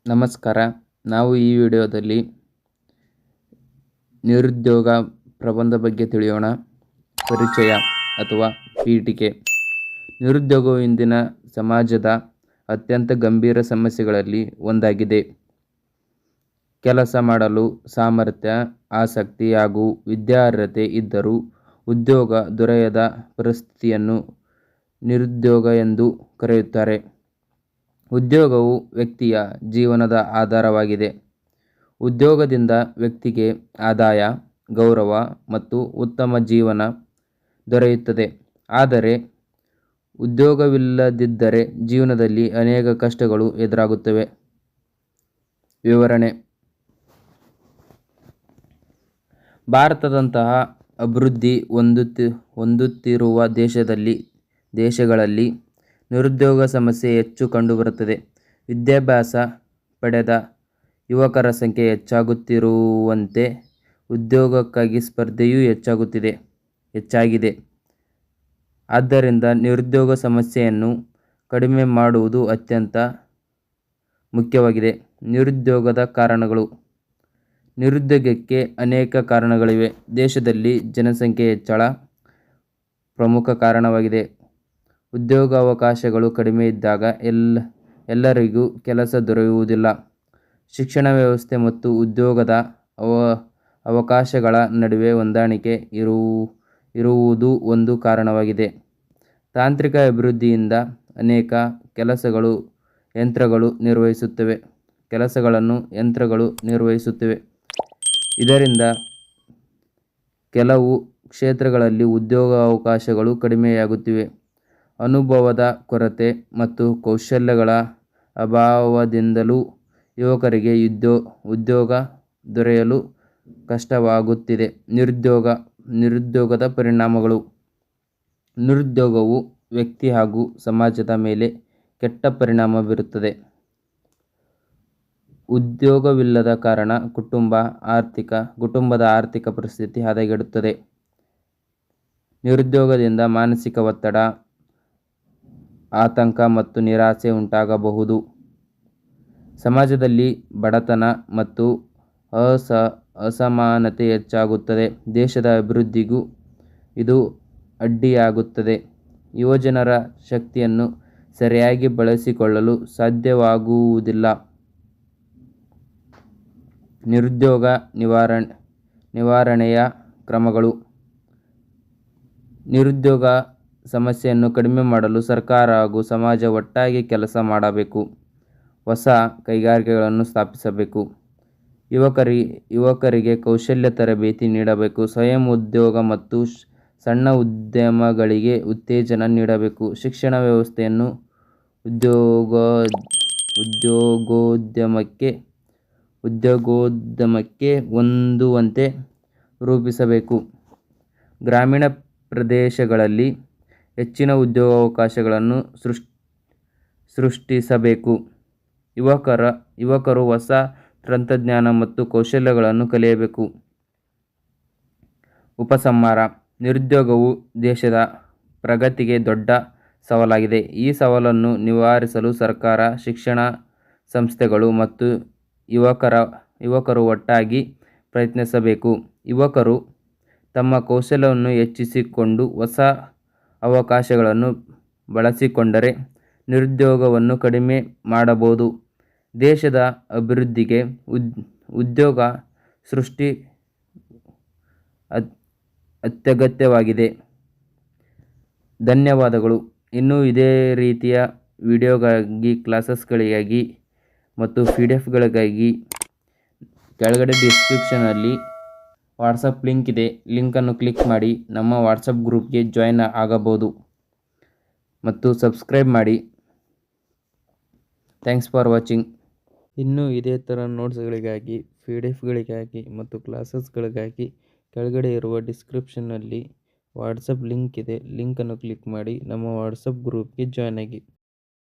ನಮಸ್ಕಾರ. ನಾವು ಈ ವಿಡಿಯೋದಲ್ಲಿ ನಿರುದ್ಯೋಗ ಪ್ರಬಂಧ ಬಗ್ಗೆ ತಿಳಿಯೋಣ. ಪರಿಚಯ ಅಥವಾ ಪೀಠಿಕೆ. ನಿರುದ್ಯೋಗವು ಇಂದಿನ ಸಮಾಜದ ಅತ್ಯಂತ ಗಂಭೀರ ಸಮಸ್ಯೆಗಳಲ್ಲಿ ಒಂದಾಗಿದೆ. ಕೆಲಸ ಮಾಡಲು ಸಾಮರ್ಥ್ಯ, ಆಸಕ್ತಿ ಹಾಗೂ ವಿದ್ಯಾರ್ಹತೆ ಇದ್ದರೂ ಉದ್ಯೋಗ ದೊರೆಯದ ಪರಿಸ್ಥಿತಿಯನ್ನು ನಿರುದ್ಯೋಗ ಎಂದು ಕರೆಯುತ್ತಾರೆ. ಉದ್ಯೋಗವು ವ್ಯಕ್ತಿಯ ಜೀವನದ ಆಧಾರವಾಗಿದೆ. ಉದ್ಯೋಗದಿಂದ ವ್ಯಕ್ತಿಗೆ ಆದಾಯ, ಗೌರವ ಮತ್ತು ಉತ್ತಮ ಜೀವನ ದೊರೆಯುತ್ತದೆ. ಆದರೆ ಉದ್ಯೋಗವಿಲ್ಲದಿದ್ದರೆ ಜೀವನದಲ್ಲಿ ಅನೇಕ ಕಷ್ಟಗಳು ಎದುರಾಗುತ್ತವೆ. ವಿವರಣೆ. ಭಾರತದಂತಹ ಅಭಿವೃದ್ಧಿ ಹೊಂದುತ್ತಿರುವ ದೇಶಗಳಲ್ಲಿ ನಿರುದ್ಯೋಗ ಸಮಸ್ಯೆ ಹೆಚ್ಚು ಕಂಡುಬರುತ್ತದೆ. ವಿದ್ಯಾಭ್ಯಾಸ ಪಡೆದ ಯುವಕರ ಸಂಖ್ಯೆ ಹೆಚ್ಚಾಗುತ್ತಿರುವಂತೆ ಉದ್ಯೋಗಕ್ಕಾಗಿ ಸ್ಪರ್ಧೆಯೂ ಹೆಚ್ಚಾಗಿದೆ. ಆದ್ದರಿಂದ ನಿರುದ್ಯೋಗ ಸಮಸ್ಯೆಯನ್ನು ಕಡಿಮೆ ಮಾಡುವುದು ಅತ್ಯಂತ ಮುಖ್ಯವಾಗಿದೆ. ನಿರುದ್ಯೋಗದ ಕಾರಣಗಳು. ನಿರುದ್ಯೋಗಕ್ಕೆ ಅನೇಕ ಕಾರಣಗಳಿವೆ. ದೇಶದಲ್ಲಿ ಜನಸಂಖ್ಯೆ ಹೆಚ್ಚಳ ಪ್ರಮುಖ ಕಾರಣವಾಗಿದೆ. ಉದ್ಯೋಗಾವಕಾಶಗಳು ಕಡಿಮೆ ಇದ್ದಾಗ ಎಲ್ಲರಿಗೂ ಕೆಲಸ ದೊರೆಯುವುದಿಲ್ಲ. ಶಿಕ್ಷಣ ವ್ಯವಸ್ಥೆ ಮತ್ತು ಉದ್ಯೋಗದ ಅವಕಾಶಗಳ ನಡುವೆ ಹೊಂದಾಣಿಕೆ ಇರುವುದು ಒಂದು ಕಾರಣವಾಗಿದೆ. ತಾಂತ್ರಿಕ ಅಭಿವೃದ್ಧಿಯಿಂದ ಅನೇಕ ಕೆಲಸಗಳನ್ನು ಯಂತ್ರಗಳು ನಿರ್ವಹಿಸುತ್ತವೆ. ಇದರಿಂದ ಕೆಲವು ಕ್ಷೇತ್ರಗಳಲ್ಲಿ ಉದ್ಯೋಗಾವಕಾಶಗಳು ಕಡಿಮೆಯಾಗುತ್ತಿವೆ. ಅನುಭವದ ಕೊರತೆ ಮತ್ತು ಕೌಶಲ್ಯಗಳ ಅಭಾವದಿಂದಲೂ ಯುವಕರಿಗೆ ಉದ್ಯೋಗ ದೊರೆಯಲು ಕಷ್ಟವಾಗುತ್ತಿದೆ. ನಿರುದ್ಯೋಗದ ಪರಿಣಾಮಗಳು. ನಿರುದ್ಯೋಗವು ವ್ಯಕ್ತಿ ಹಾಗೂ ಸಮಾಜದ ಮೇಲೆ ಕೆಟ್ಟ ಪರಿಣಾಮ ಬೀರುತ್ತದೆ. ಉದ್ಯೋಗವಿಲ್ಲದ ಕಾರಣ ಕುಟುಂಬದ ಆರ್ಥಿಕ ಪರಿಸ್ಥಿತಿ ಹದಗೆಡುತ್ತದೆ. ನಿರುದ್ಯೋಗದಿಂದ ಮಾನಸಿಕ ಒತ್ತಡ, ಆತಂಕ ಮತ್ತು ನಿರಾಸೆ ಉಂಟಾಗಬಹುದು. ಸಮಾಜದಲ್ಲಿ ಬಡತನ ಮತ್ತು ಅಸಮಾನತೆ ಹೆಚ್ಚಾಗುತ್ತದೆ. ದೇಶದ ಅಭಿವೃದ್ಧಿಗೂ ಇದು ಅಡ್ಡಿಯಾಗುತ್ತದೆ. ಯುವಜನರ ಶಕ್ತಿಯನ್ನು ಸರಿಯಾಗಿ ಬಳಸಿಕೊಳ್ಳಲು ಸಾಧ್ಯವಾಗುವುದಿಲ್ಲ. ನಿರುದ್ಯೋಗ ನಿವಾರಣೆಯ ಕ್ರಮಗಳು. ನಿರುದ್ಯೋಗ ಸಮಸ್ಯೆಯನ್ನು ಕಡಿಮೆ ಮಾಡಲು ಸರ್ಕಾರ ಹಾಗೂ ಸಮಾಜ ಒಟ್ಟಾಗಿ ಕೆಲಸ ಮಾಡಬೇಕು. ಹೊಸ ಕೈಗಾರಿಕೆಗಳನ್ನು ಸ್ಥಾಪಿಸಬೇಕು. ಯುವಕರಿಗೆ ಕೌಶಲ್ಯ ತರಬೇತಿ ನೀಡಬೇಕು. ಸ್ವಯಂ ಉದ್ಯೋಗ ಮತ್ತು ಸಣ್ಣ ಉದ್ಯಮಗಳಿಗೆ ಉತ್ತೇಜನ ನೀಡಬೇಕು. ಶಿಕ್ಷಣ ವ್ಯವಸ್ಥೆಯನ್ನು ಉದ್ಯೋಗೋದ್ಯಮಕ್ಕೆ ಹೊಂದುವಂತೆ ರೂಪಿಸಬೇಕು. ಗ್ರಾಮೀಣ ಪ್ರದೇಶಗಳಲ್ಲಿ ಹೆಚ್ಚಿನ ಉದ್ಯೋಗಾವಕಾಶಗಳನ್ನು ಸೃಷ್ಟಿಸಬೇಕು. ಯುವಕರು ಹೊಸ ತಂತ್ರಜ್ಞಾನ ಮತ್ತು ಕೌಶಲ್ಯಗಳನ್ನು ಕಲಿಯಬೇಕು. ಉಪಸಂಹಾರ. ನಿರುದ್ಯೋಗವು ದೇಶದ ಪ್ರಗತಿಗೆ ದೊಡ್ಡ ಸವಾಲಾಗಿದೆ. ಈ ಸವಾಲನ್ನು ನಿವಾರಿಸಲು ಸರ್ಕಾರ, ಶಿಕ್ಷಣ ಸಂಸ್ಥೆಗಳು ಮತ್ತು ಯುವಕರು ಒಟ್ಟಾಗಿ ಪ್ರಯತ್ನಿಸಬೇಕು. ಯುವಕರು ತಮ್ಮ ಕೌಶಲ್ಯವನ್ನು ಹೆಚ್ಚಿಸಿಕೊಂಡು ಹೊಸ ಅವಕಾಶಗಳನ್ನು ಬಳಸಿಕೊಂಡರೆ ನಿರುದ್ಯೋಗವನ್ನು ಕಡಿಮೆ ಮಾಡಬಹುದು. ದೇಶದ ಅಭಿವೃದ್ಧಿಗೆ ಉದ್ಯೋಗ ಸೃಷ್ಟಿ ಅತ್ಯಗತ್ಯವಾಗಿದೆ. ಧನ್ಯವಾದಗಳು. ಇನ್ನೂ ಇದೇ ರೀತಿಯ ವಿಡಿಯೋಗಾಗಿ, ಕ್ಲಾಸಸ್ಗಳಿಗಾಗಿ ಮತ್ತು PDF-ಗಳಿಗಾಗಿ ಕೆಳಗಡೆ ಡಿಸ್ಕ್ರಿಪ್ಷನಲ್ಲಿ ವಾಟ್ಸಪ್ ಲಿಂಕ್ ಇದೆ. ಲಿಂಕನ್ನು ಕ್ಲಿಕ್ ಮಾಡಿ ನಮ್ಮ ವಾಟ್ಸಪ್ ಗ್ರೂಪ್ಗೆ ಜಾಯಿನ್ ಆಗಬಹುದು ಮತ್ತು ಸಬ್ಸ್ಕ್ರೈಬ್ ಮಾಡಿ. Thanks for watching. ಇನ್ನೂ ಇದೇ ಥರ ನೋಟ್ಸ್ಗಳಿಗಾಗಿ, PDF-ಗಳಿಗಾಗಿ ಮತ್ತು ಕ್ಲಾಸಸ್ಗಳಿಗಾಗಿ ಕೆಳಗಡೆ ಇರುವ ಡಿಸ್ಕ್ರಿಪ್ಷನ್ನಲ್ಲಿ ವಾಟ್ಸಪ್ ಲಿಂಕ್ ಇದೆ. ಲಿಂಕನ್ನು ಕ್ಲಿಕ್ ಮಾಡಿ ನಮ್ಮ ವಾಟ್ಸಪ್ ಗ್ರೂಪ್ಗೆ ಜಾಯ್ನ್ ಆಗಿ.